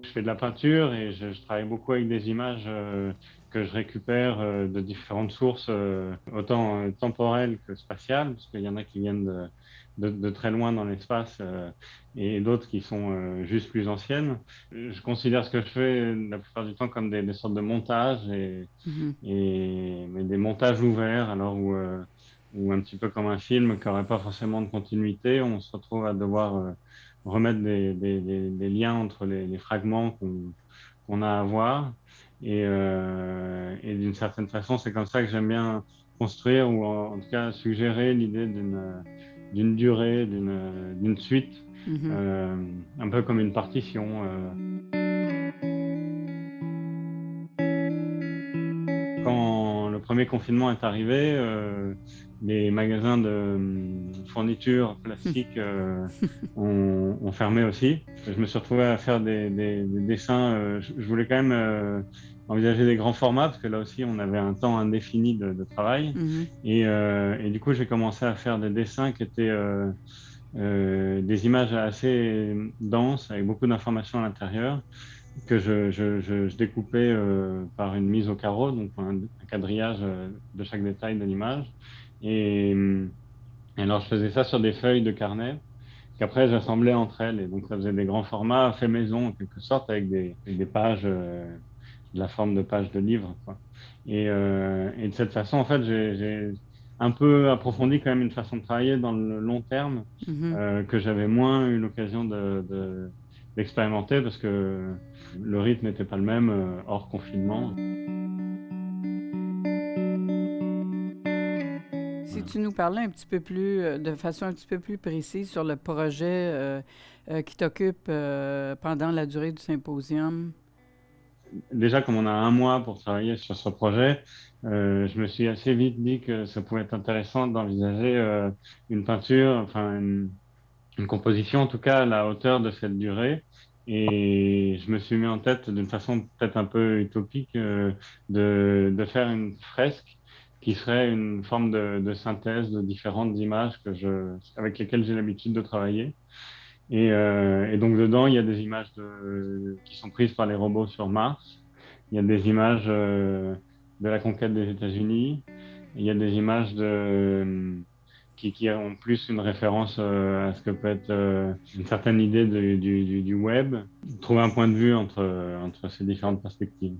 Je fais de la peinture et je travaille beaucoup avec des images que je récupère de différentes sources, autant temporelles que spatiales, parce qu'il y en a qui viennent de très loin dans l'espace et d'autres qui sont juste plus anciennes. Je considère ce que je fais la plupart du temps comme des sortes de montages, Mhm. mais des montages ouverts, alors où un petit peu comme un film qui n'aurait pas forcément de continuité, on se retrouve à devoir remettre des liens entre les fragments qu'on a à voir. Et d'une certaine façon, c'est comme ça que j'aime bien construire ou en tout cas suggérer l'idée d'une durée, d'une suite, Mhm. un peu comme une partition. Quand le premier confinement est arrivé, les magasins de fourniture plastique ont fermé aussi. Je me suis retrouvé à faire des dessins. Je voulais quand même envisager des grands formats parce que là aussi, on avait un temps indéfini de travail. Mhm. Et du coup, j'ai commencé à faire des dessins qui étaient des images assez denses avec beaucoup d'informations à l'intérieur que je découpais par une mise au carreau, donc un quadrillage de chaque détail de l'image. Et, et alors, je faisais ça sur des feuilles de carnet qu'après j'assemblais entre elles. Et donc, ça faisait des grands formats fait maison, en quelque sorte, avec des pages, de la forme de pages de livres, quoi. Et de cette façon, en fait, j'ai un peu approfondi quand même une façon de travailler dans le long terme Mhm. que j'avais moins eu l'occasion d'expérimenter parce que le rythme n'était pas le même hors confinement. Si Voilà. tu nous parlais un petit peu plus, de façon un petit peu plus précise sur le projet qui t'occupe pendant la durée du symposium. Déjà, comme on a un mois pour travailler sur ce projet, je me suis assez vite dit que ça pouvait être intéressant d'envisager une peinture, enfin une composition en tout cas à la hauteur de cette durée. Et je me suis mis en tête d'une façon peut-être un peu utopique de faire une fresque qui serait une forme de synthèse de différentes images avec lesquelles j'ai l'habitude de travailler. Et donc dedans, il y a des images qui sont prises par les robots sur Mars. Il y a des images de la conquête des États-Unis. Il y a des images qui ont plus une référence à ce que peut être une certaine idée du web. Trouver un point de vue entre ces différentes perspectives.